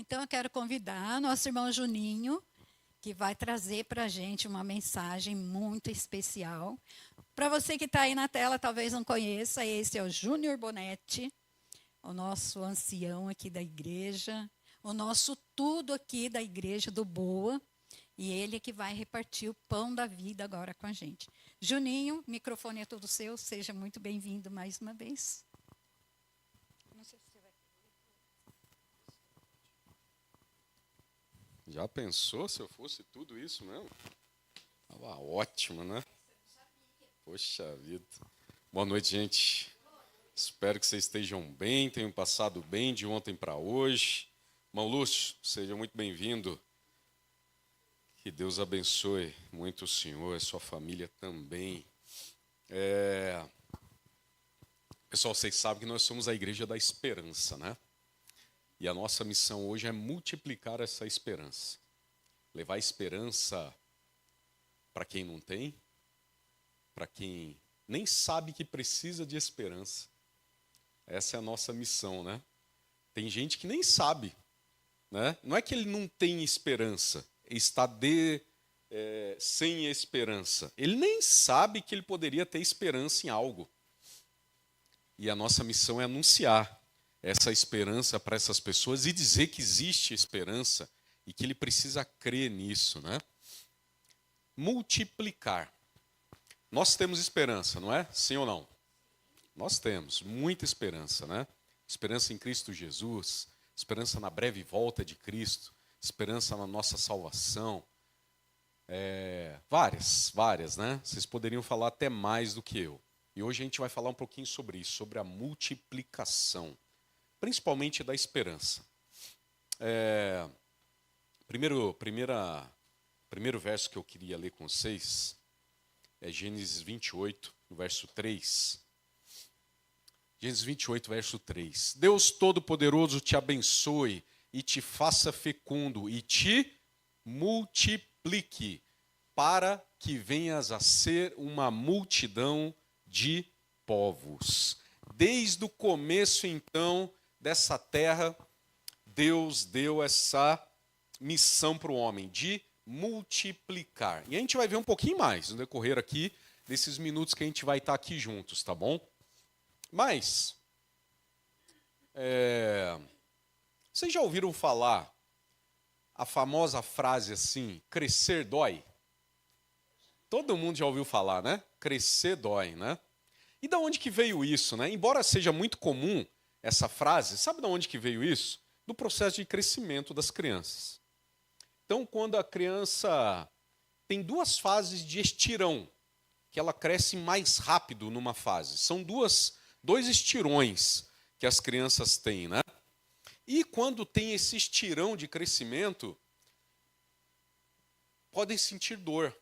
Então, eu quero convidar nosso irmão Juninho, que vai trazer para a gente uma mensagem muito especial. Para você que está aí na tela, talvez não conheça, esse é o Júnior Bonetti, o nosso ancião aqui da igreja, o nosso tudo aqui da igreja do Boa, e ele é que vai repartir o pão da vida agora com a gente. Juninho, o microfone é todo seu, seja muito bem-vindo mais uma vez. Não sei se você vai... Já pensou se eu fosse tudo isso mesmo? Tava ótimo, né? Poxa vida. Boa noite, gente. Espero que vocês estejam bem, tenham passado bem de ontem para hoje. Irmão Lúcio, seja muito bem-vindo. Que Deus abençoe muito o senhor, a sua família também. Pessoal, vocês sabem que nós somos a Igreja da Esperança, né? E a nossa missão hoje é multiplicar essa esperança. Levar esperança para quem não tem, para quem nem sabe que precisa de esperança. Essa é a nossa missão, né? Tem gente que nem sabe, né? Não é que ele não tem esperança, está sem esperança. Ele nem sabe que ele poderia ter esperança em algo. E a nossa missão é anunciar essa esperança para essas pessoas e dizer que existe esperança e que ele precisa crer nisso, né? Multiplicar. Nós temos esperança, não é? Sim ou não? Nós temos muita esperança, né? Esperança em Cristo Jesus, esperança na breve volta de Cristo, esperança na nossa salvação. Várias, né? Vocês poderiam falar até mais do que eu. E hoje a gente vai falar um pouquinho sobre isso, sobre a multiplicação, principalmente da esperança. Primeiro verso que eu queria ler com vocês é Gênesis 28, verso 3. Gênesis 28, verso 3. Deus Todo-Poderoso te abençoe e te faça fecundo e te multiplique para que venhas a ser uma multidão de povos. Desde o começo, então, dessa terra, Deus deu essa missão para o homem de multiplicar. E a gente vai ver um pouquinho mais no decorrer aqui desses minutos que a gente vai estar aqui juntos, tá bom? Mas, vocês já ouviram falar a famosa frase assim, crescer dói? Todo mundo já ouviu falar, né? Crescer dói, né? E da onde que veio isso, né? Embora seja muito comum essa frase, sabe de onde que veio isso? Do processo de crescimento das crianças. Então, quando a criança tem duas fases de estirão, que ela cresce mais rápido numa fase. São dois estirões que as crianças têm, né? E quando tem esse estirão de crescimento, podem sentir dor.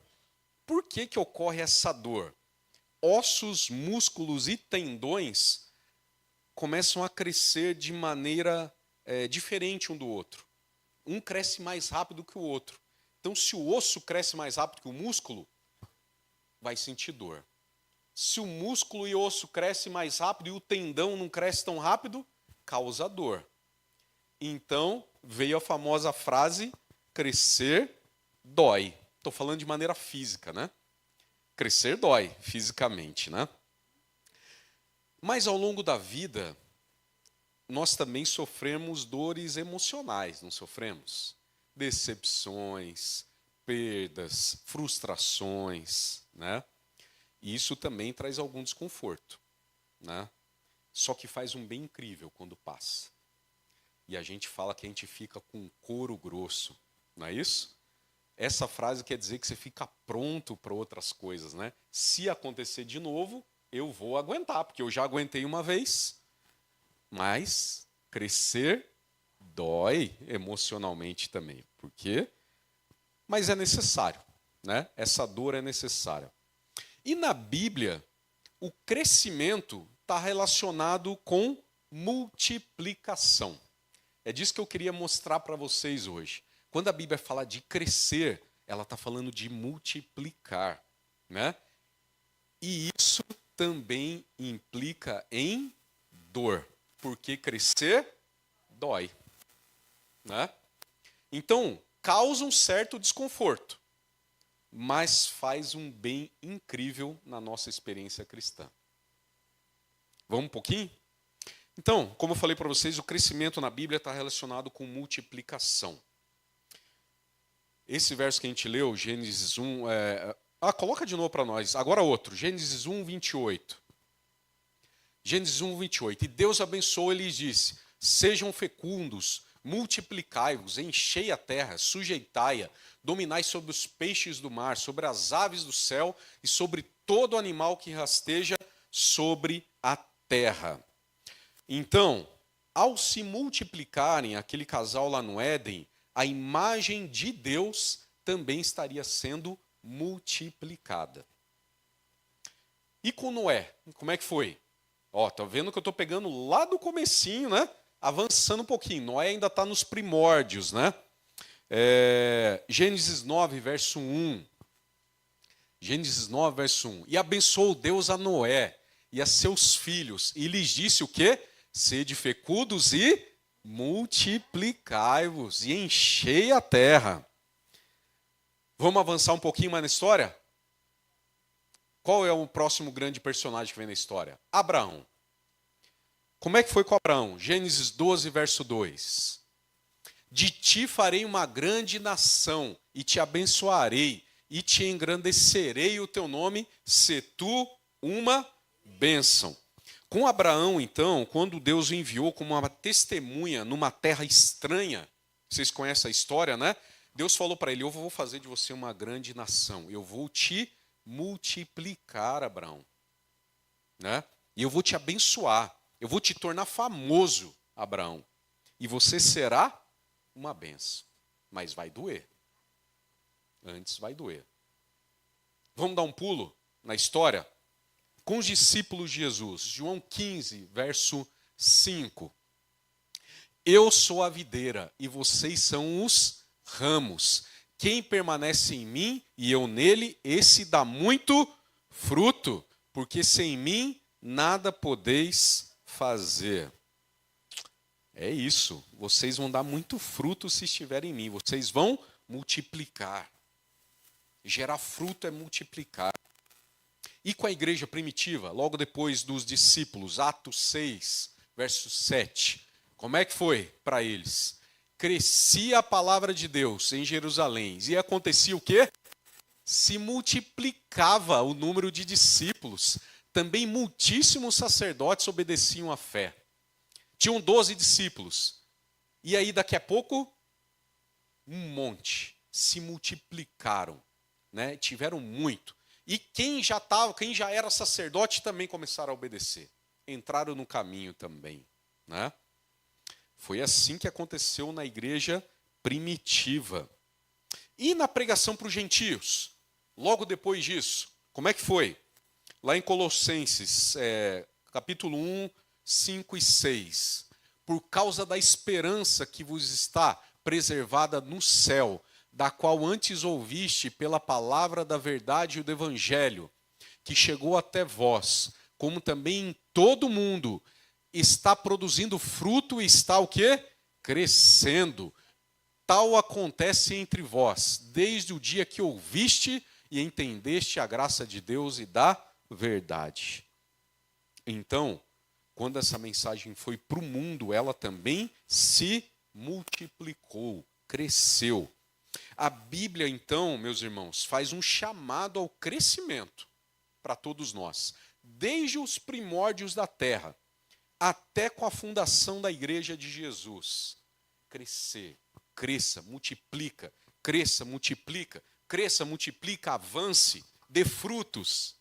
Por que que ocorre essa dor? Ossos, músculos e tendões começam a crescer de maneira diferente um do outro. Um cresce mais rápido que o outro. Então, se o osso cresce mais rápido que o músculo, vai sentir dor. Se o músculo e o osso crescem mais rápido e o tendão não cresce tão rápido, causa dor. Então, veio a famosa frase, crescer dói. Estou falando de maneira física, né? Crescer dói, fisicamente, né? Mas ao longo da vida, nós também sofremos dores emocionais, não sofremos? Decepções, perdas, frustrações, né? E isso também traz algum desconforto, né? Só que faz um bem incrível quando passa. E a gente fala que a gente fica com um couro grosso, não é isso? Essa frase quer dizer que você fica pronto para outras coisas, né? Se acontecer de novo, eu vou aguentar, porque eu já aguentei uma vez. Mas crescer dói emocionalmente também. Por quê? Mas é necessário, né? Essa dor é necessária. E na Bíblia, o crescimento está relacionado com multiplicação. É disso que eu queria mostrar para vocês hoje. Quando a Bíblia fala de crescer, ela está falando de multiplicar, né? E isso também implica em dor, porque crescer dói. né? Então, causa um certo desconforto, mas faz um bem incrível na nossa experiência cristã. Vamos um pouquinho? Então, como eu falei para vocês, o crescimento na Bíblia está relacionado com multiplicação. Esse verso que a gente leu, Gênesis 1... coloca de novo para nós. Agora outro, Gênesis 1, 28. Gênesis 1, 28. E Deus abençoou e lhes disse: sejam fecundos, multiplicai-vos, enchei a terra, sujeitai-a, dominai sobre os peixes do mar, sobre as aves do céu e sobre todo animal que rasteja sobre a terra. Então, ao se multiplicarem, aquele casal lá no Éden, a imagem de Deus também estaria sendo multiplicada. E com Noé, como é que foi? Tá vendo que eu estou pegando lá do comecinho, né? Avançando um pouquinho. Noé ainda está nos primórdios, né? Gênesis 9, verso 1. Gênesis 9, verso 1. E abençoou Deus a Noé e a seus filhos, e lhes disse o quê? Sede fecundos e multiplicai-vos, e enchei a terra. Vamos avançar um pouquinho mais na história? Qual é o próximo grande personagem que vem na história? Abraão. Como é que foi com Abraão? Gênesis 12, verso 2. De ti farei uma grande nação, e te abençoarei, e te engrandecerei o teu nome, se tu uma bênção. Com Abraão, então, quando Deus o enviou como uma testemunha numa terra estranha, vocês conhecem a história, né? Deus falou para ele: eu vou fazer de você uma grande nação, eu vou te multiplicar, Abraão, né? E eu vou te abençoar, eu vou te tornar famoso, Abraão, e você será uma bênção, mas vai doer. Antes vai doer. Vamos dar um pulo na história? Com os discípulos de Jesus, João 15, verso 5. Eu sou a videira e vocês são os ramos. Quem permanece em mim e eu nele, esse dá muito fruto, porque sem mim nada podeis fazer. É isso, vocês vão dar muito fruto se estiverem em mim, vocês vão multiplicar. Gerar fruto é multiplicar. E com a igreja primitiva, logo depois dos discípulos, Atos 6, verso 7, como é que foi para eles? Crescia a palavra de Deus em Jerusalém. E acontecia o quê? Se multiplicava o número de discípulos. Também muitíssimos sacerdotes obedeciam à fé. Tinham 12 discípulos. E aí, daqui a pouco, um monte. Se multiplicaram, né? Tiveram muito. E quem já era sacerdote também começaram a obedecer. Entraram no caminho também, né? Foi assim que aconteceu na igreja primitiva. E na pregação para os gentios? Logo depois disso, como é que foi? Lá em Colossenses, capítulo 1, 5 e 6. Por causa da esperança que vos está preservada no céu, da qual antes ouviste pela palavra da verdade e do evangelho, que chegou até vós, como também em todo o mundo, está produzindo fruto e está o quê? Crescendo. Tal acontece entre vós, desde o dia que ouviste e entendeste a graça de Deus e da verdade. Então, quando essa mensagem foi para o mundo, ela também se multiplicou, cresceu. A Bíblia, então, meus irmãos, faz um chamado ao crescimento para todos nós, desde os primórdios da terra até com a fundação da igreja de Jesus. Crescer, cresça, multiplica, cresça, multiplica, avance, dê frutos.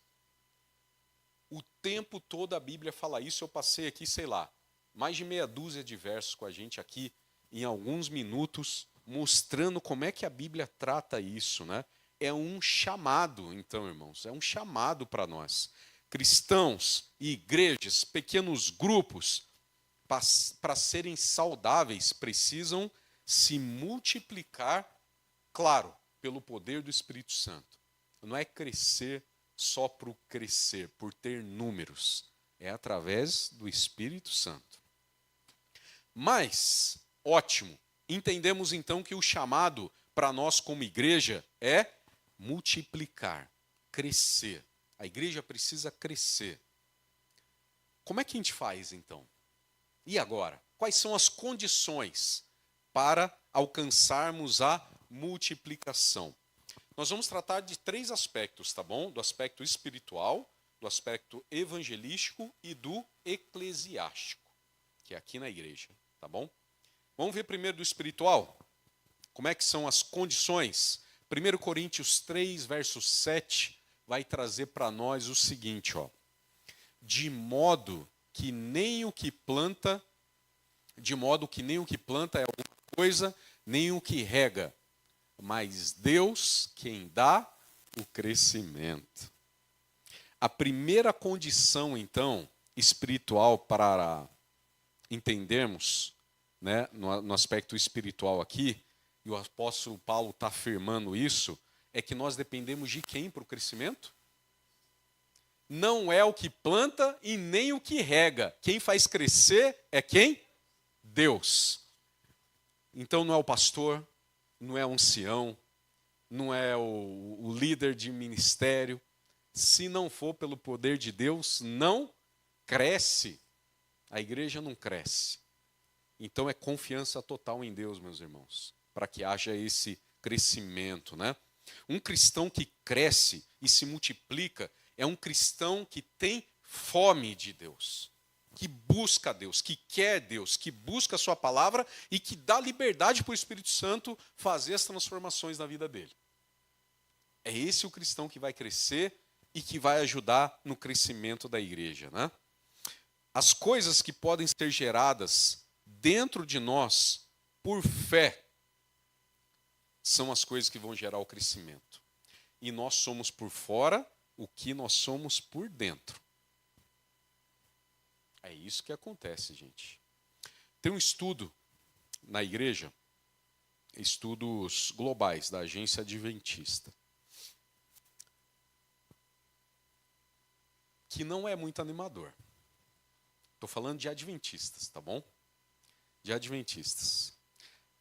O tempo todo a Bíblia fala isso. Eu passei aqui, sei lá, mais de meia dúzia de versos com a gente aqui, em alguns minutos, mostrando como é que a Bíblia trata isso, né? É um chamado, então, irmãos, é um chamado para nós. Cristãos e igrejas, pequenos grupos, para serem saudáveis, precisam se multiplicar, claro, pelo poder do Espírito Santo. Não é crescer só por crescer, por ter números. É através do Espírito Santo. Mas, ótimo, Entendemos então que o chamado para nós como igreja é multiplicar, crescer. A igreja precisa crescer. Como é que a gente faz então? E agora? Quais são as condições para alcançarmos a multiplicação? Nós vamos tratar de 3 aspectos, tá bom? Do aspecto espiritual, do aspecto evangelístico e do eclesiástico, que é aqui na igreja, tá bom? Vamos ver primeiro do espiritual? Como é que são as condições? 1 Coríntios 3, verso 7, vai trazer para nós o seguinte, ó. De modo que nem o que planta é alguma coisa, nem o que rega, mas Deus quem dá o crescimento. A primeira condição, então, espiritual para entendermos, né, no aspecto espiritual aqui, e o apóstolo Paulo está afirmando isso, é que nós dependemos de quem para o crescimento? Não é o que planta e nem o que rega. Quem faz crescer é quem? Deus. Então não é o pastor, não é o ancião, não é o líder de ministério. Se não for pelo poder de Deus, não cresce. A igreja não cresce. Então é confiança total em Deus, meus irmãos, para que haja esse crescimento, né? Um cristão que cresce e se multiplica é um cristão que tem fome de Deus, que busca Deus, que quer Deus, que busca a sua palavra e que dá liberdade para o Espírito Santo fazer as transformações na vida dele. É esse o cristão que vai crescer e que vai ajudar no crescimento da igreja, né? As coisas que podem ser geradas dentro de nós por fé são as coisas que vão gerar o crescimento. E nós somos por fora o que nós somos por dentro. É isso que acontece, gente. Tem um estudo na igreja, estudos globais da Agência Adventista, que não é muito animador. Estou falando de adventistas, tá bom? De adventistas.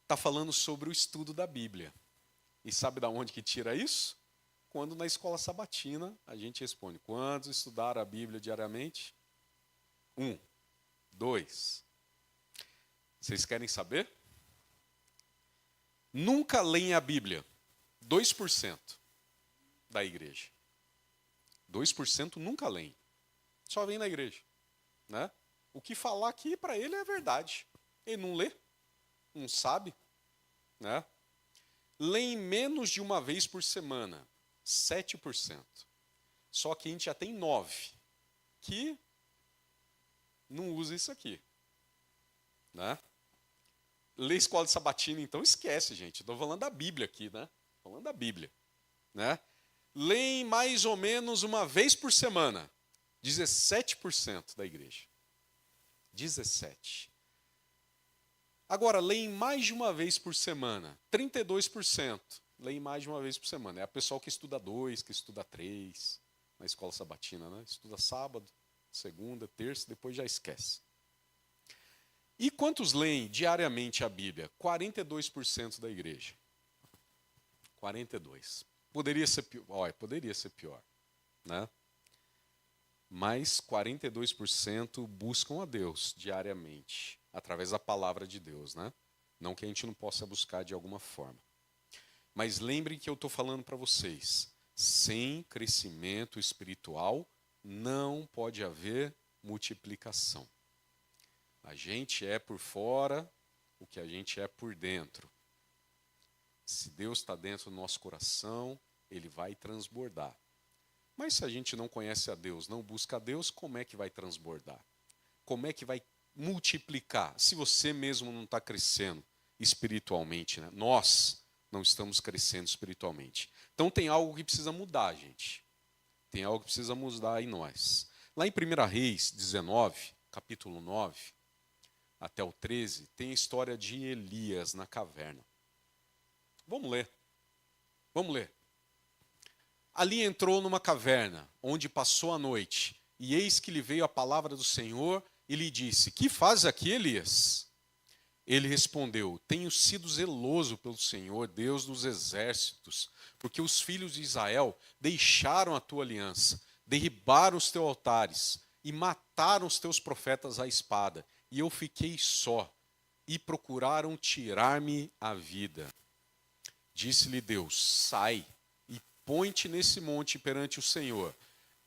Está falando sobre o estudo da Bíblia. E sabe de onde que tira isso? Quando na escola sabatina a gente responde: quantos estudaram a Bíblia diariamente? 1, 2. Vocês querem saber? Nunca leem a Bíblia. 2% da igreja. 2% nunca leem. Só vem na igreja, né? O que falar aqui para ele é verdade. Ele não lê, não sabe, né? Leem menos de uma vez por semana. 7%. Só que a gente já tem 9% que não usa isso aqui, né? Lê escola de sabatina, então esquece, gente. Estou falando da Bíblia aqui, né? Falando da Bíblia, né? Leem mais ou menos uma vez por semana. 17% da igreja. 17%. Agora, leem mais de uma vez por semana. 32%. Leem mais de uma vez por semana. É a pessoal que estuda 2, que estuda 3 na escola sabatina, né? Estuda sábado, segunda, terça, depois já esquece. E quantos leem diariamente a Bíblia? 42% da igreja. 42%. Poderia ser pior, poderia ser pior, né? Mas 42% buscam a Deus diariamente, através da palavra de Deus, né? Não que a gente não possa buscar de alguma forma. Mas lembrem que eu estou falando para vocês, sem crescimento espiritual não pode haver multiplicação. A gente é por fora o que a gente é por dentro. Se Deus está dentro do nosso coração, Ele vai transbordar. Mas se a gente não conhece a Deus, não busca a Deus, como é que vai transbordar? Como é que vai multiplicar? Se você mesmo não está crescendo espiritualmente, né? Nós não estamos crescendo espiritualmente. Então tem algo que precisa mudar, gente. Tem algo que precisa mudar em nós. Lá em 1 Reis 19, capítulo 9, até o 13, tem a história de Elias na caverna. Vamos ler. Vamos ler. Ali entrou numa caverna, onde passou a noite, e eis que lhe veio a palavra do Senhor, e lhe disse: que fazes aqui, Elias? Ele respondeu: tenho sido zeloso pelo Senhor, Deus dos exércitos, porque os filhos de Israel deixaram a tua aliança, derribaram os teus altares e mataram os teus profetas à espada. E eu fiquei só, e procuraram tirar-me a vida. Disse-lhe Deus: sai e põe-te nesse monte perante o Senhor.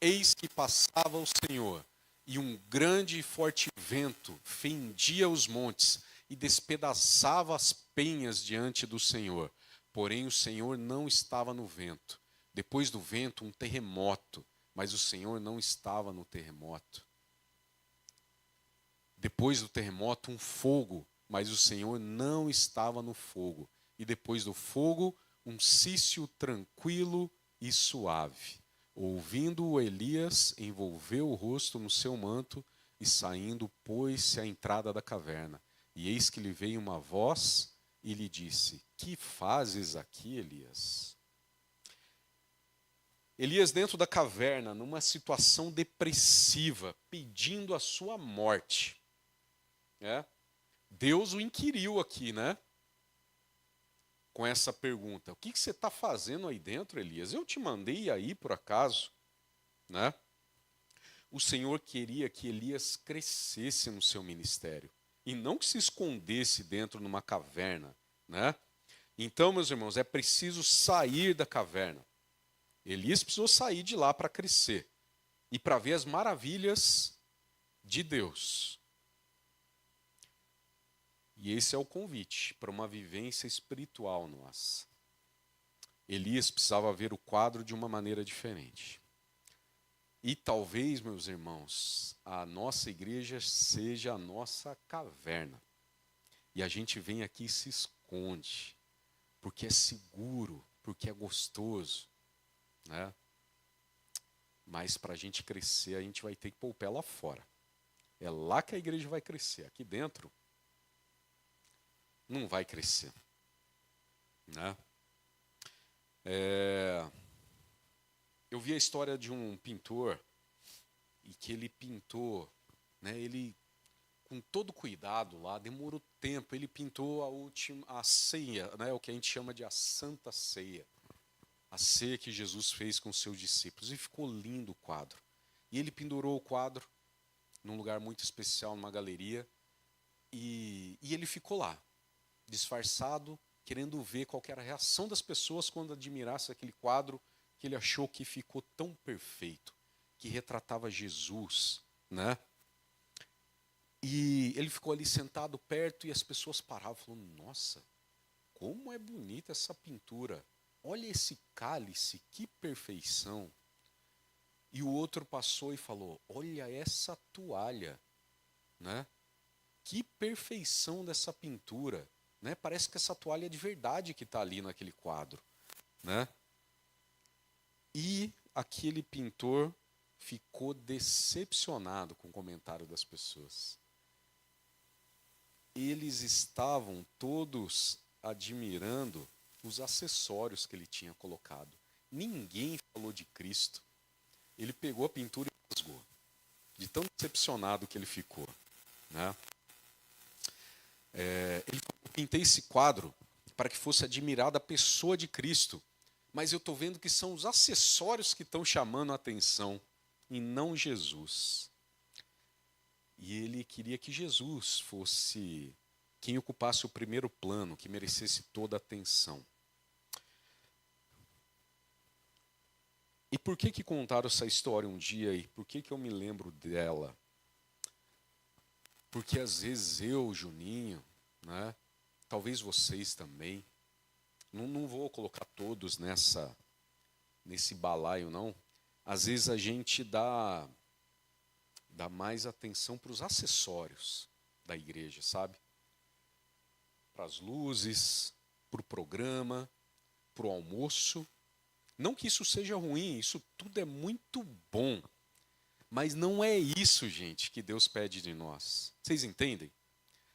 Eis que passava o Senhor, e um grande e forte vento fendia os montes e despedaçava as penhas diante do Senhor. Porém o Senhor não estava no vento. Depois do vento, um terremoto, mas o Senhor não estava no terremoto. Depois do terremoto, um fogo, mas o Senhor não estava no fogo. E depois do fogo, um cício tranquilo e suave. Ouvindo-o, Elias envolveu o rosto no seu manto e saindo, pôs-se à entrada da caverna. E eis que lhe veio uma voz e lhe disse: que fazes aqui, Elias? Elias dentro da caverna, numa situação depressiva, pedindo a sua morte. Deus o inquiriu aqui, né? Com essa pergunta: o que você está fazendo aí dentro, Elias? Eu te mandei aí por acaso, né? O Senhor queria que Elias crescesse no seu ministério e não que se escondesse dentro de uma caverna, né? Então, meus irmãos, é preciso sair da caverna. Elias precisou sair de lá para crescer e para ver as maravilhas de Deus. E esse é o convite para uma vivência espiritual nossa. Elias precisava ver o quadro de uma maneira diferente. E talvez, meus irmãos, a nossa igreja seja a nossa caverna. E a gente vem aqui e se esconde, porque é seguro, porque é gostoso, né? Mas para a gente crescer, a gente vai ter que pôr o pé lá fora. É lá que a igreja vai crescer. Aqui dentro, não vai crescer, né? Eu vi a história de um pintor e que ele pintou, né? Ele com todo cuidado lá, demorou tempo. Ele pintou a ceia, né? O que a gente chama de a Santa Ceia, a ceia que Jesus fez com os seus discípulos. E ficou lindo o quadro. E ele pendurou o quadro num lugar muito especial, numa galeria, e ele ficou lá, disfarçado, querendo ver qual que era a reação das pessoas quando admirasse aquele quadro que ele achou que ficou tão perfeito, que retratava Jesus, né? E ele ficou ali sentado perto e as pessoas paravam falando: nossa, como é bonita essa pintura, olha esse cálice, que perfeição. E o outro passou e falou: olha essa toalha, né? Que perfeição dessa pintura, né? Parece que essa toalha é de verdade que está ali naquele quadro, né? E aquele pintor ficou decepcionado com o comentário das pessoas. Eles estavam todos admirando os acessórios que ele tinha colocado. Ninguém falou de Cristo. Ele pegou a pintura e rasgou, de tão decepcionado que ele ficou, né? Ele falou: eu pintei esse quadro para que fosse admirada a pessoa de Cristo, mas eu estou vendo que são os acessórios que estão chamando a atenção e não Jesus. E ele queria que Jesus fosse quem ocupasse o primeiro plano, que merecesse toda a atenção. E por que contaram essa história um dia e por que eu me lembro dela? Porque às vezes eu, Juninho, né, talvez vocês também, não vou colocar todos nesse balaio, não. Às vezes a gente dá mais atenção para os acessórios da igreja, sabe? Para as luzes, para o programa, para o almoço. Não que isso seja ruim, isso tudo é muito bom. Mas não é isso, gente, que Deus pede de nós. Vocês entendem?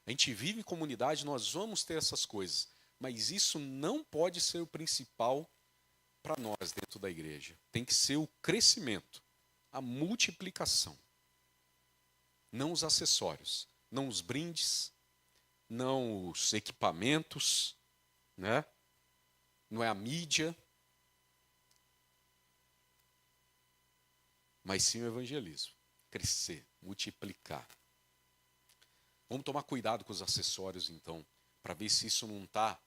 A gente vive em comunidade, nós vamos ter essas coisas. Mas isso não pode ser o principal para nós dentro da igreja. Tem que ser o crescimento, a multiplicação. Não os acessórios, não os brindes, não os equipamentos, né? Não é a mídia, mas sim o evangelismo. Crescer, multiplicar. Vamos tomar cuidado com os acessórios, então, para ver se isso não está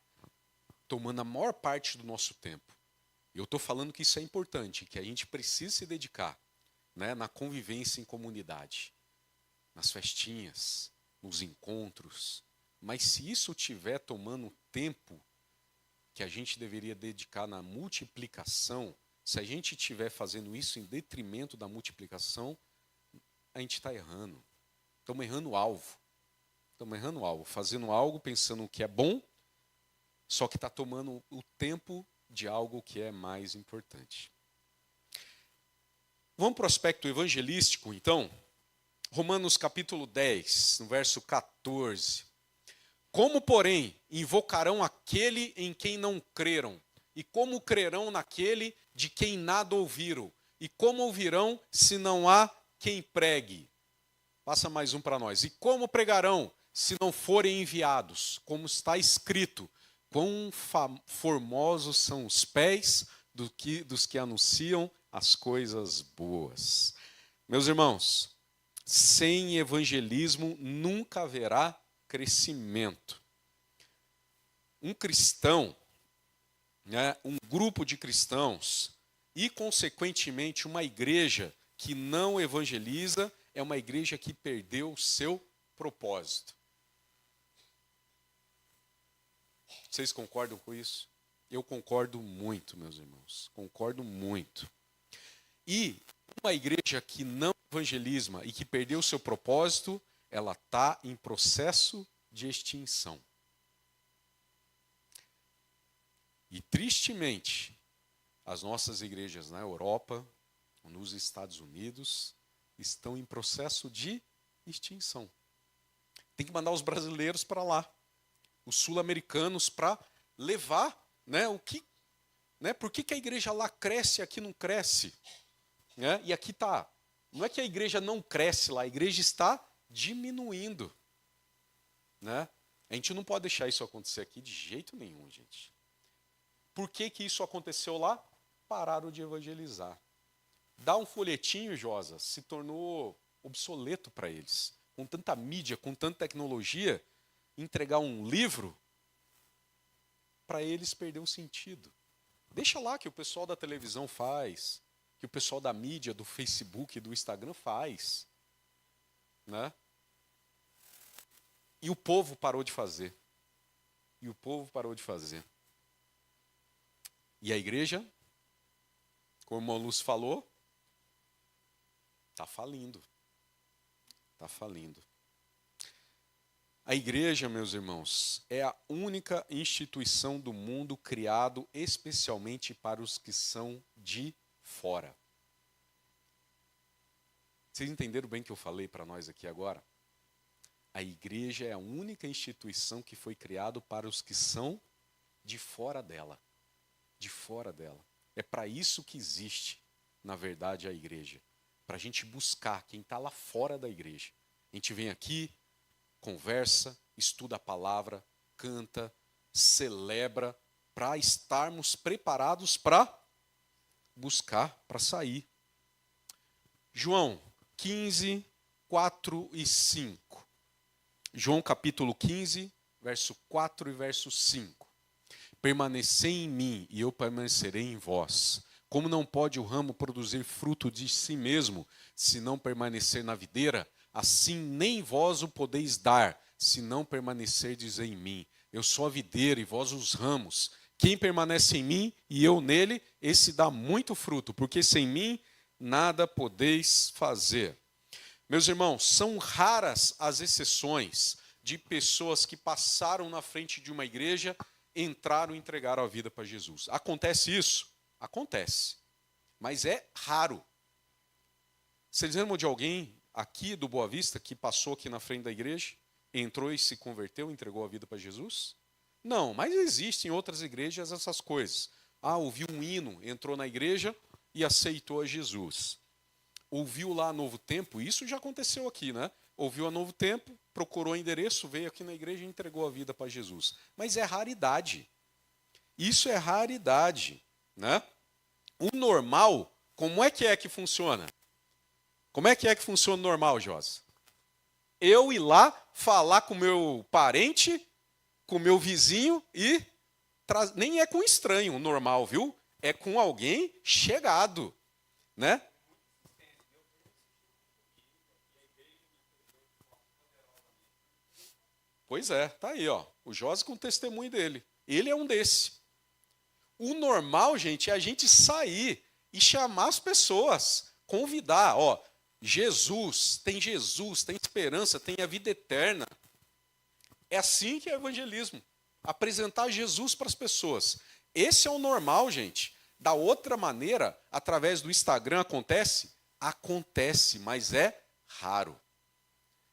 tomando a maior parte do nosso tempo. Eu estou falando que isso é importante, que a gente precisa se dedicar, né, na convivência em comunidade, nas festinhas, nos encontros. Mas se isso estiver tomando tempo que a gente deveria dedicar na multiplicação, se a gente estiver fazendo isso em detrimento da multiplicação, a gente está errando. Estamos errando o alvo. Estamos errando o alvo, fazendo algo pensando que é bom, só que está tomando o tempo de algo que é mais importante. Vamos para o aspecto evangelístico, então? Romanos capítulo 10, no verso 14. Como, porém, invocarão aquele em quem não creram? E como crerão naquele de quem nada ouviram? E como ouvirão se não há quem pregue? Passa mais um para nós. E como pregarão se não forem enviados? Como está escrito, quão formosos são os pés dos que anunciam as coisas boas. Meus irmãos, sem evangelismo nunca haverá crescimento. Um cristão, né, um grupo de cristãos e, consequentemente, uma igreja que não evangeliza é uma igreja que perdeu o seu propósito. Vocês concordam com isso? Eu concordo muito, meus irmãos. Concordo muito. E uma igreja que não evangeliza e que perdeu o seu propósito, ela está em processo de extinção. E, tristemente, as nossas igrejas na Europa, nos Estados Unidos, estão em processo de extinção. Tem que mandar os brasileiros para lá, os sul-americanos, para levar, né, o que, né, por que a igreja lá cresce e aqui não cresce? Né? E aqui está. Não é que a igreja não cresce lá, a igreja está diminuindo. Né? A gente não pode deixar isso acontecer aqui de jeito nenhum, gente. Por que isso aconteceu lá? Pararam de evangelizar. Dar um folhetinho, Josa, se tornou obsoleto para eles. Com tanta mídia, com tanta tecnologia, entregar um livro, para eles perdeu o sentido. Deixa lá que o pessoal da televisão faz, que o pessoal da mídia, do Facebook, do Instagram faz. Né? E o povo parou de fazer. E o povo parou de fazer. E a igreja, como a Luz falou, está falindo. Está falindo. A igreja, meus irmãos, é a única instituição do mundo criado especialmente para os que são de fora. Vocês entenderam bem o que eu falei para nós aqui agora? A igreja é a única instituição que foi criada para os que são de fora dela. De fora dela. É para isso que existe, na verdade, a igreja. Para a gente buscar quem está lá fora da igreja. A gente vem aqui, conversa, estuda a palavra, canta, celebra, para estarmos preparados para buscar, para sair. João 15, 4 e 5. João capítulo 15, verso 4 e verso 5. Permanecei em mim e eu permanecerei em vós. Como não pode o ramo produzir fruto de si mesmo, se não permanecer na videira, assim nem vós o podeis dar, se não permanecerdes em mim. Eu sou a videira e vós os ramos. Quem permanece em mim e eu nele, esse dá muito fruto, porque sem mim nada podeis fazer. Meus irmãos, são raras as exceções de pessoas que passaram na frente de uma igreja, entraram e entregaram a vida para Jesus. Acontece isso? Acontece. Mas é raro. Vocês lembram de alguém aqui do Boa Vista que passou aqui na frente da igreja, entrou e se converteu, entregou a vida para Jesus? Não, mas existem em outras igrejas essas coisas. Ouviu um hino, entrou na igreja e aceitou a Jesus. Ouviu lá Novo Tempo, isso já aconteceu aqui, né? ouviu a Novo Tempo, procurou o endereço, veio aqui na igreja e entregou a vida para Jesus. Mas é raridade. Isso é raridade, né? O normal, como é que funciona? Como é que funciona o normal, Josi? Eu ir lá falar com meu parente, com meu vizinho e nem é com estranho o normal, viu? É com alguém chegado, né? Pois é, tá aí, ó. O Josi com o testemunho dele. Ele é um desse. O normal, gente, é a gente sair e chamar as pessoas, convidar, ó, Jesus, tem esperança, tem a vida eterna. É assim que é o evangelismo. Apresentar Jesus para as pessoas. Esse é o normal, gente. Da outra maneira, através do Instagram acontece? Acontece, mas é raro.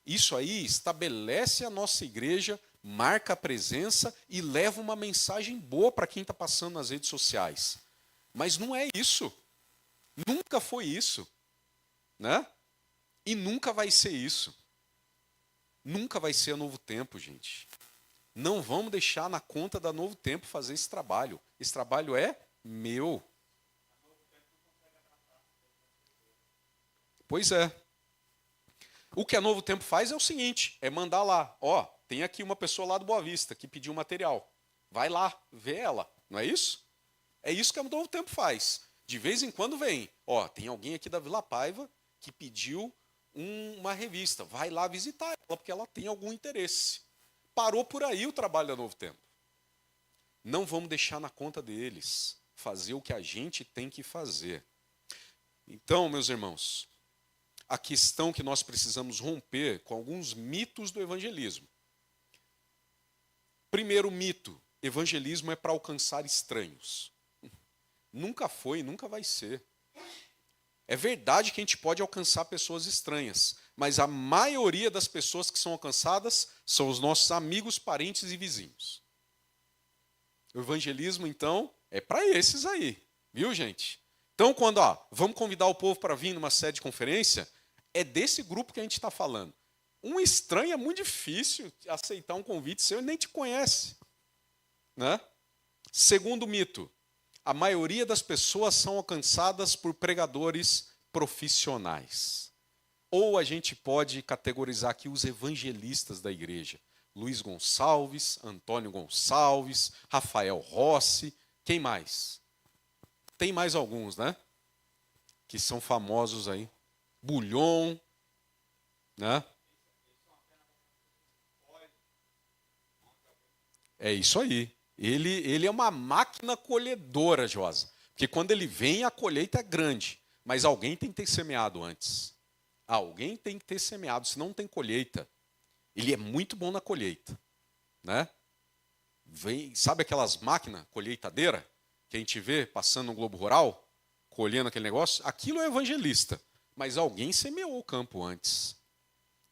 Isso aí estabelece a nossa igreja, marca a presença e leva uma mensagem boa para quem está passando nas redes sociais. Mas não é isso. Nunca foi isso. Né? E nunca vai ser isso. Nunca vai ser a Novo Tempo, gente. Não vamos deixar na conta da Novo Tempo fazer esse trabalho. Esse trabalho é meu. Pois é. O que a Novo Tempo faz é o seguinte, é mandar lá, ó, tem aqui uma pessoa lá do Boa Vista que pediu material. Vai lá, vê ela, não é isso? É isso que a Novo Tempo faz. De vez em quando vem, ó, tem alguém aqui da Vila Paiva que pediu uma revista. Vai lá visitar ela, porque ela tem algum interesse. Parou por aí o trabalho da Novo Tempo. Não vamos deixar na conta deles fazer o que a gente tem que fazer. Então, meus irmãos, a questão que nós precisamos romper com alguns mitos do evangelismo. Primeiro mito, evangelismo é para alcançar estranhos. Nunca foi, nunca vai ser. É verdade que a gente pode alcançar pessoas estranhas, mas a maioria das pessoas que são alcançadas são os nossos amigos, parentes e vizinhos. O evangelismo, então, é para esses aí, viu, gente? Então, quando vamos convidar o povo para vir numa sede de conferência, é desse grupo que a gente está falando. Um estranho é muito difícil aceitar um convite seu, ele nem te conhece. Né? Segundo mito, a maioria das pessoas são alcançadas por pregadores profissionais. Ou a gente pode categorizar aqui os evangelistas da igreja. Luiz Gonçalves, Antônio Gonçalves, Rafael Rossi, quem mais? Tem mais alguns, né? Que são famosos aí. Bulhon, né? É isso aí. Ele é uma máquina colhedora, Josa. Porque quando ele vem, a colheita é grande. Mas alguém tem que ter semeado antes. Alguém tem que ter semeado, senão não tem colheita. Ele é muito bom na colheita. Né? Sabe aquelas máquinas colheitadeira que a gente vê passando no Globo Rural, colhendo aquele negócio? Aquilo é evangelista. Mas alguém semeou o campo antes.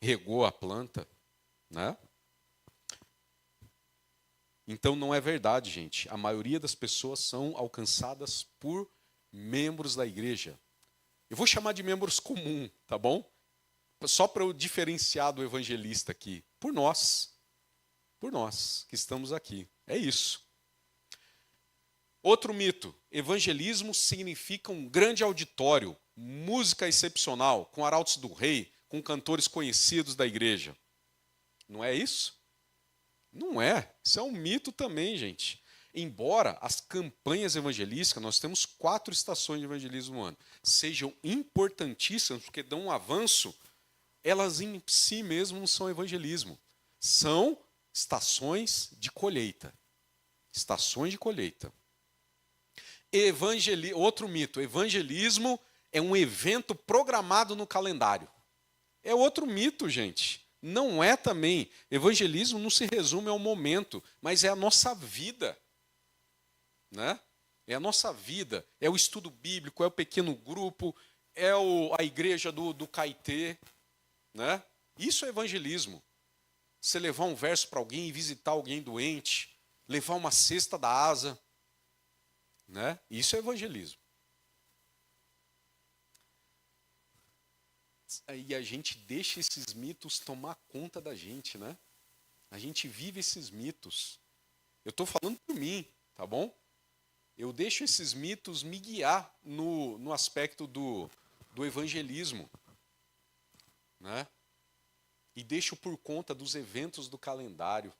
Regou a planta. Né? Então não é verdade, gente. A maioria das pessoas são alcançadas por membros da igreja. Eu vou chamar de membros comum, tá bom? Só para eu diferenciar do evangelista aqui. Por nós. Por nós que estamos aqui. É isso. Outro mito. Evangelismo significa um grande auditório, música excepcional, com arautos do rei, com cantores conhecidos da igreja. Não é isso? Não é. Isso é um mito também, gente. Embora as campanhas evangelísticas, nós temos 4 estações de evangelismo no ano, sejam importantíssimas, porque dão um avanço, elas em si mesmas não são evangelismo. São estações de colheita. Estações de colheita. Outro mito. Evangelismo é um evento programado no calendário. É outro mito, gente. Não é também. Evangelismo não se resume ao momento, mas é a nossa vida. Né? É a nossa vida. É o estudo bíblico, é o pequeno grupo, é a igreja do Caetê. Né? Isso é evangelismo. Você levar um verso para alguém e visitar alguém doente, levar uma cesta da asa. Né? Isso é evangelismo. e a gente deixa esses mitos tomar conta da gente, né? A gente vive esses mitos. Eu estou falando por mim, tá bom? Eu deixo esses mitos me guiar no aspecto do evangelismo, né? E deixo por conta dos eventos do calendário.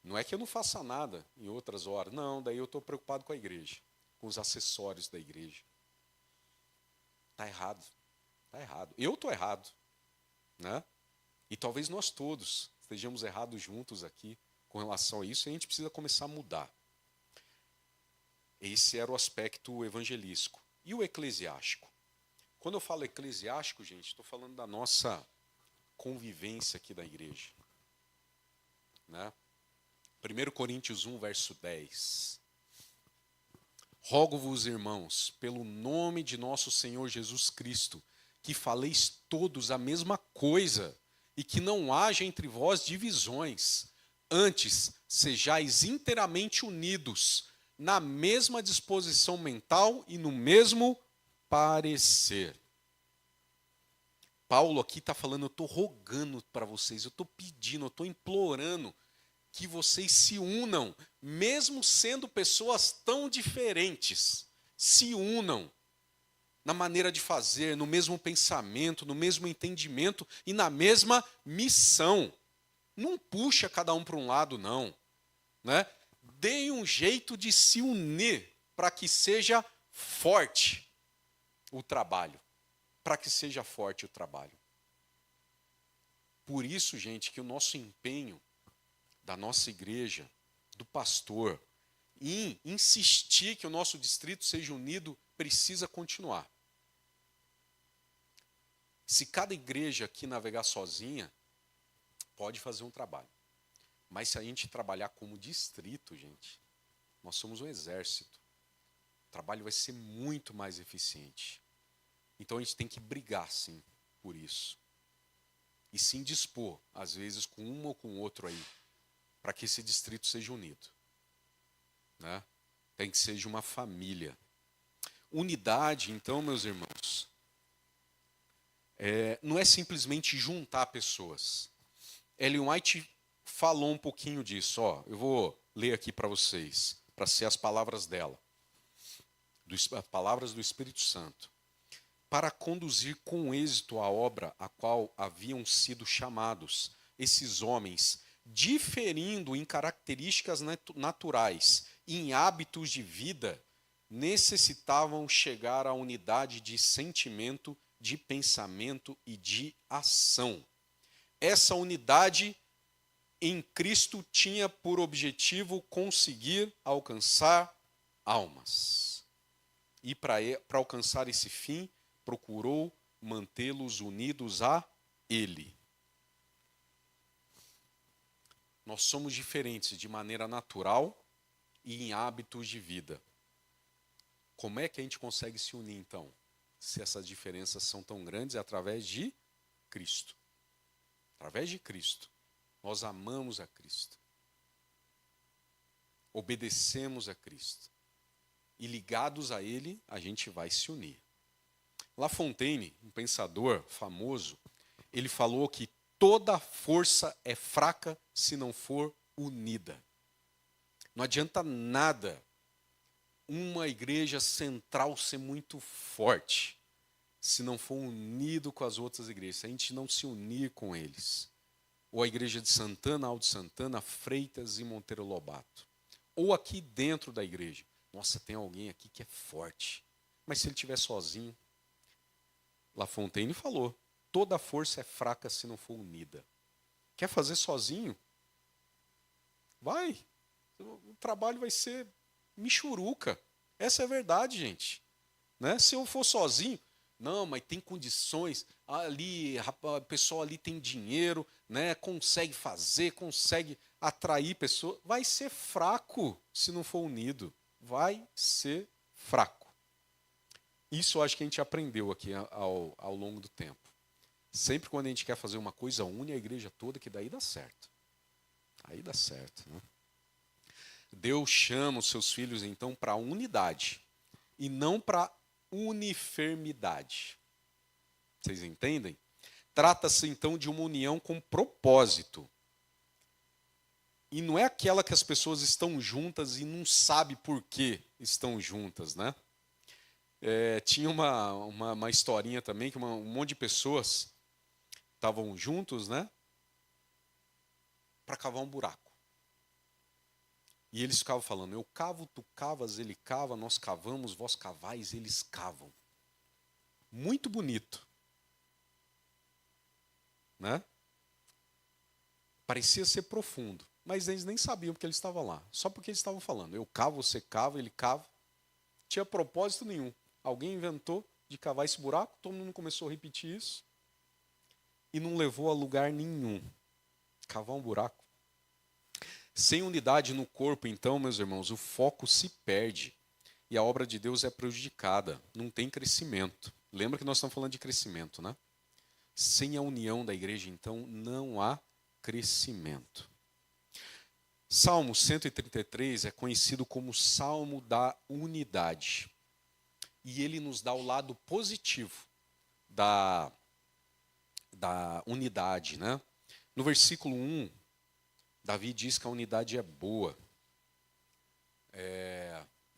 Não é que eu não faça nada em outras horas. Não, daí eu estou preocupado com a igreja, com os acessórios da igreja. Está errado. Está errado. Eu estou errado, né? E talvez nós todos estejamos errados juntos aqui com relação a isso, e a gente precisa começar a mudar. Esse era o aspecto evangelístico. E o eclesiástico? Quando eu falo eclesiástico, gente, estou falando da nossa convivência aqui da igreja, né? 1 Coríntios 1, verso 10. Rogo-vos, irmãos, pelo nome de nosso Senhor Jesus Cristo, que faleis todos a mesma coisa, e que não haja entre vós divisões. Antes, sejais inteiramente unidos, na mesma disposição mental e no mesmo parecer. Paulo aqui está falando, eu estou rogando para vocês, eu estou pedindo, eu estou implorando que vocês se unam, mesmo sendo pessoas tão diferentes. Se unam na maneira de fazer, no mesmo pensamento, no mesmo entendimento e na mesma missão. Não puxa cada um para um lado, não, né? Deem um jeito de se unir para que seja forte o trabalho. Para que seja forte o trabalho. Por isso, gente, que o nosso empenho da nossa igreja, do pastor, em insistir que o nosso distrito seja unido, precisa continuar. Se cada igreja aqui navegar sozinha, pode fazer um trabalho. Mas se a gente trabalhar como distrito, gente, nós somos um exército. O trabalho vai ser muito mais eficiente. Então a gente tem que brigar, sim, por isso. E se indispor, às vezes, com um ou com o outro aí, para que esse distrito seja unido, né? Tem que ser uma família. Unidade, então, meus irmãos, não é simplesmente juntar pessoas. Ellen White falou um pouquinho disso. Eu vou ler aqui para vocês, para ser as palavras dela, as palavras do Espírito Santo. Para conduzir com êxito a obra a qual haviam sido chamados, esses homens, diferindo em características naturais e em hábitos de vida, necessitavam chegar à unidade de sentimento, de pensamento e de ação. Essa unidade em Cristo tinha por objetivo conseguir alcançar almas. E para alcançar esse fim, procurou mantê-los unidos a Ele. Nós somos diferentes de maneira natural e em hábitos de vida. Como é que a gente consegue se unir, então? Se essas diferenças são tão grandes, é através de Cristo. Através de Cristo. Nós amamos a Cristo. Obedecemos a Cristo. E ligados a Ele, a gente vai se unir. La Fontaine, um pensador famoso, ele falou que toda força é fraca se não for unida. Não adianta nada uma igreja central ser muito forte se não for unido com as outras igrejas, se a gente não se unir com eles. Ou a igreja de Santana, Alto Santana, Freitas e Monteiro Lobato. Ou aqui dentro da igreja. Nossa, tem alguém aqui que é forte. Mas se ele estiver sozinho, La Fontaine falou, toda força é fraca se não for unida. Quer fazer sozinho? Vai. O trabalho vai ser michuruca. Essa é a verdade, gente. Né? Se eu for sozinho, não, mas tem condições, ali, o pessoal ali tem dinheiro, né? Consegue fazer, consegue atrair pessoas. Vai ser fraco se não for unido. Vai ser fraco. Isso eu acho que a gente aprendeu aqui ao longo do tempo. Sempre quando a gente quer fazer uma coisa, une a igreja toda, que daí dá certo. Aí dá certo, né? Deus chama os seus filhos, então, para a unidade e não para a uniformidade. Vocês entendem? Trata-se então de uma união com propósito. E não é aquela que as pessoas estão juntas e não sabe por que estão juntas, né? Tinha uma historinha também que um monte de pessoas estavam juntos, né? Para cavar um buraco. E eles ficavam falando, eu cavo, tu cavas, ele cava, nós cavamos, vós cavais, eles cavam. Muito bonito. Né? Parecia ser profundo, mas eles nem sabiam porque eles estavam lá. Só porque eles estavam falando, eu cavo, você cava, ele cava. Não tinha propósito nenhum. Alguém inventou de cavar esse buraco, todo mundo começou a repetir isso. E não levou a lugar nenhum. Cavar um buraco. Sem unidade no corpo, então, meus irmãos, o foco se perde e a obra de Deus é prejudicada, não tem crescimento. Lembra que nós estamos falando de crescimento, né? Sem a união da igreja, então, não há crescimento. Salmo 133 é conhecido como Salmo da unidade. E ele nos dá o lado positivo da unidade, né? No versículo 1, Davi diz que a unidade é boa.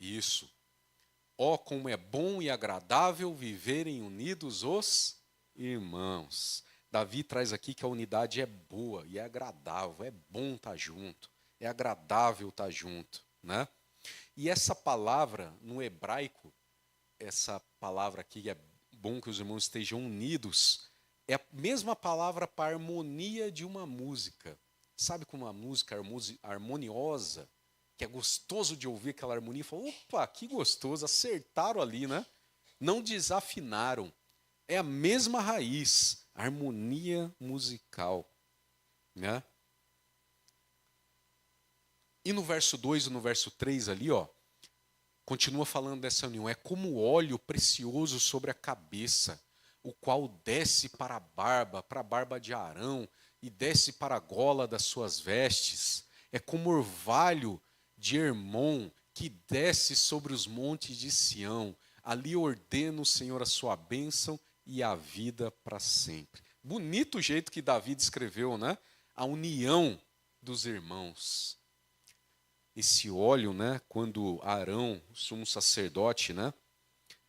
Isso. Ó, como é bom e agradável viverem unidos os irmãos. Davi traz aqui que a unidade é boa e é agradável, é bom estar junto, é agradável estar junto, né? E essa palavra no hebraico, essa palavra aqui, é bom que os irmãos estejam unidos, é a mesma palavra para harmonia de uma música. Sabe como uma música harmoniosa, que é gostoso de ouvir aquela harmonia, e fala, opa, que gostoso, acertaram ali, né? Não desafinaram. É a mesma raiz, harmonia musical, né? E no verso 2 e no verso 3 ali, ó, continua falando dessa união. É como óleo precioso sobre a cabeça, o qual desce para a barba de Arão, e desce para a gola das suas vestes. É como orvalho de Hermon, que desce sobre os montes de Sião. Ali ordena o Senhor a sua bênção e a vida para sempre. Bonito o jeito que Davi descreveu, né? A união dos irmãos. Esse óleo, né? Quando Arão, sumo sacerdote, né?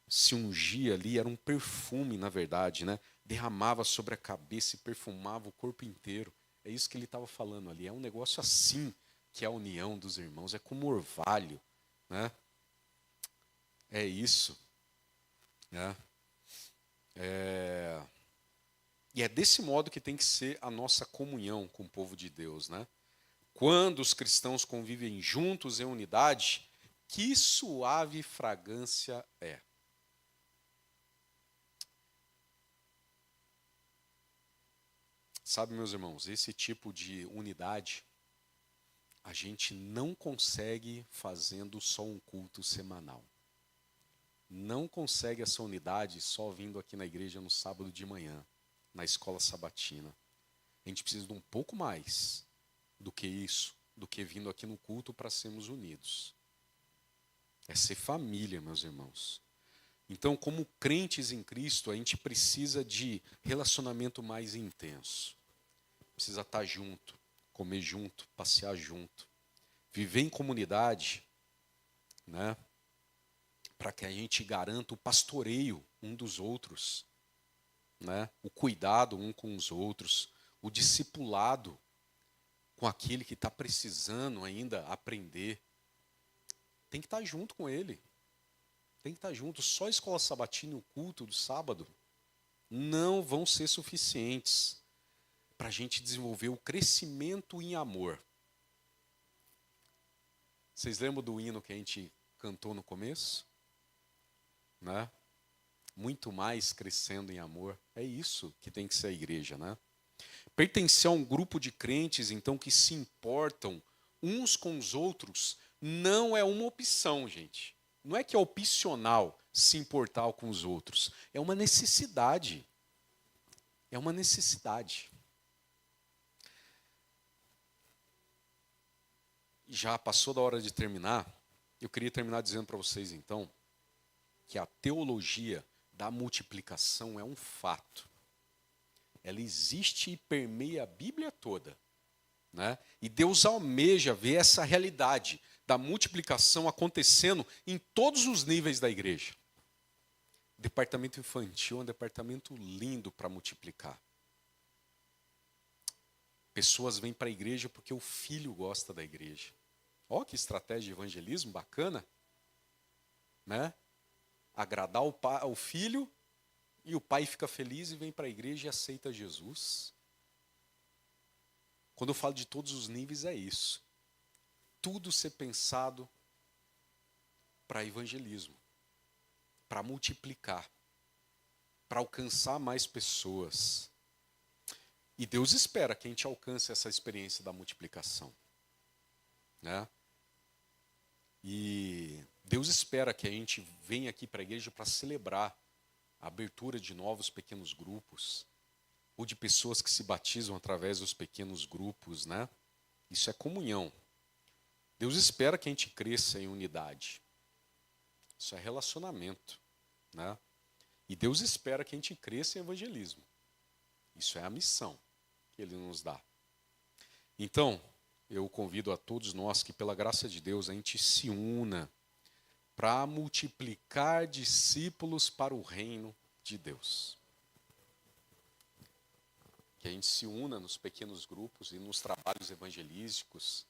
Se ungia ali, era um perfume, na verdade, né? Derramava sobre a cabeça e perfumava o corpo inteiro. É isso que ele estava falando ali. É um negócio assim que é a união dos irmãos. É como orvalho, né? É isso, né? E é desse modo que tem que ser a nossa comunhão com o povo de Deus, né? Quando os cristãos convivem juntos em unidade, que suave fragrância é. Sabe, meus irmãos, esse tipo de unidade a gente não consegue fazendo só um culto semanal. Não consegue essa unidade só vindo aqui na igreja no sábado de manhã, na escola sabatina. A gente precisa de um pouco mais do que isso, do que vindo aqui no culto para sermos unidos. É ser família, meus irmãos. Então, como crentes em Cristo, a gente precisa de relacionamento mais intenso. Precisa estar junto, comer junto, passear junto, viver em comunidade, né? Para que a gente garanta o pastoreio um dos outros, né? O cuidado um com os outros, o discipulado com aquele que está precisando ainda aprender. Tem que estar junto com ele. Tem que estar junto. Só a escola sabatina e o culto do sábado não vão ser suficientes para a gente desenvolver o crescimento em amor. Vocês lembram do hino que a gente cantou no começo? Né? Muito mais crescendo em amor. É isso que tem que ser a igreja, né? Pertencer a um grupo de crentes, então, que se importam uns com os outros, não é uma opção, gente. Não é que é opcional se importar com os outros. É uma necessidade. É uma necessidade. Já passou da hora de terminar. Eu queria terminar dizendo para vocês, então, que a teologia da multiplicação é um fato. Ela existe e permeia a Bíblia toda, né? E Deus almeja ver essa realidade da multiplicação acontecendo em todos os níveis da igreja. Departamento infantil é um departamento lindo para multiplicar. Pessoas vêm para a igreja porque o filho gosta da igreja. Olha que estratégia de evangelismo bacana, né? Agradar o filho, e o pai fica feliz e vem para a igreja e aceita Jesus. Quando eu falo de todos os níveis, é isso. Tudo ser pensado para evangelismo, para multiplicar, para alcançar mais pessoas. E Deus espera que a gente alcance essa experiência da multiplicação, né? E Deus espera que a gente venha aqui para a igreja para celebrar a abertura de novos pequenos grupos, ou de pessoas que se batizam através dos pequenos grupos, né? Isso é comunhão. Deus espera que a gente cresça em unidade. Isso é relacionamento, né? E Deus espera que a gente cresça em evangelismo. Isso é a missão que Ele nos dá. Então, eu convido a todos nós que, pela graça de Deus, a gente se una para multiplicar discípulos para o reino de Deus. Que a gente se una nos pequenos grupos e nos trabalhos evangelísticos,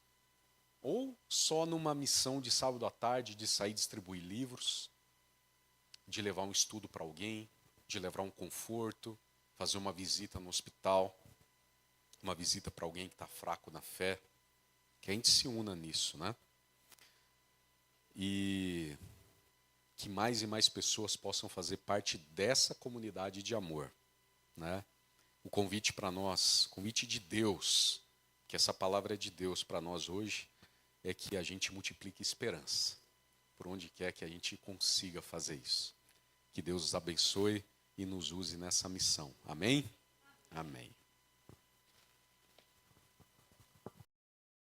ou só numa missão de sábado à tarde, de sair distribuir livros, de levar um estudo para alguém, de levar um conforto, fazer uma visita no hospital, uma visita para alguém que está fraco na fé. Que a gente se una nisso, né? E que mais e mais pessoas possam fazer parte dessa comunidade de amor, né? O convite para nós, convite de Deus, que essa palavra é de Deus para nós hoje, é que a gente multiplique esperança, por onde quer que a gente consiga fazer isso. Que Deus os abençoe e nos use nessa missão. Amém? Amém.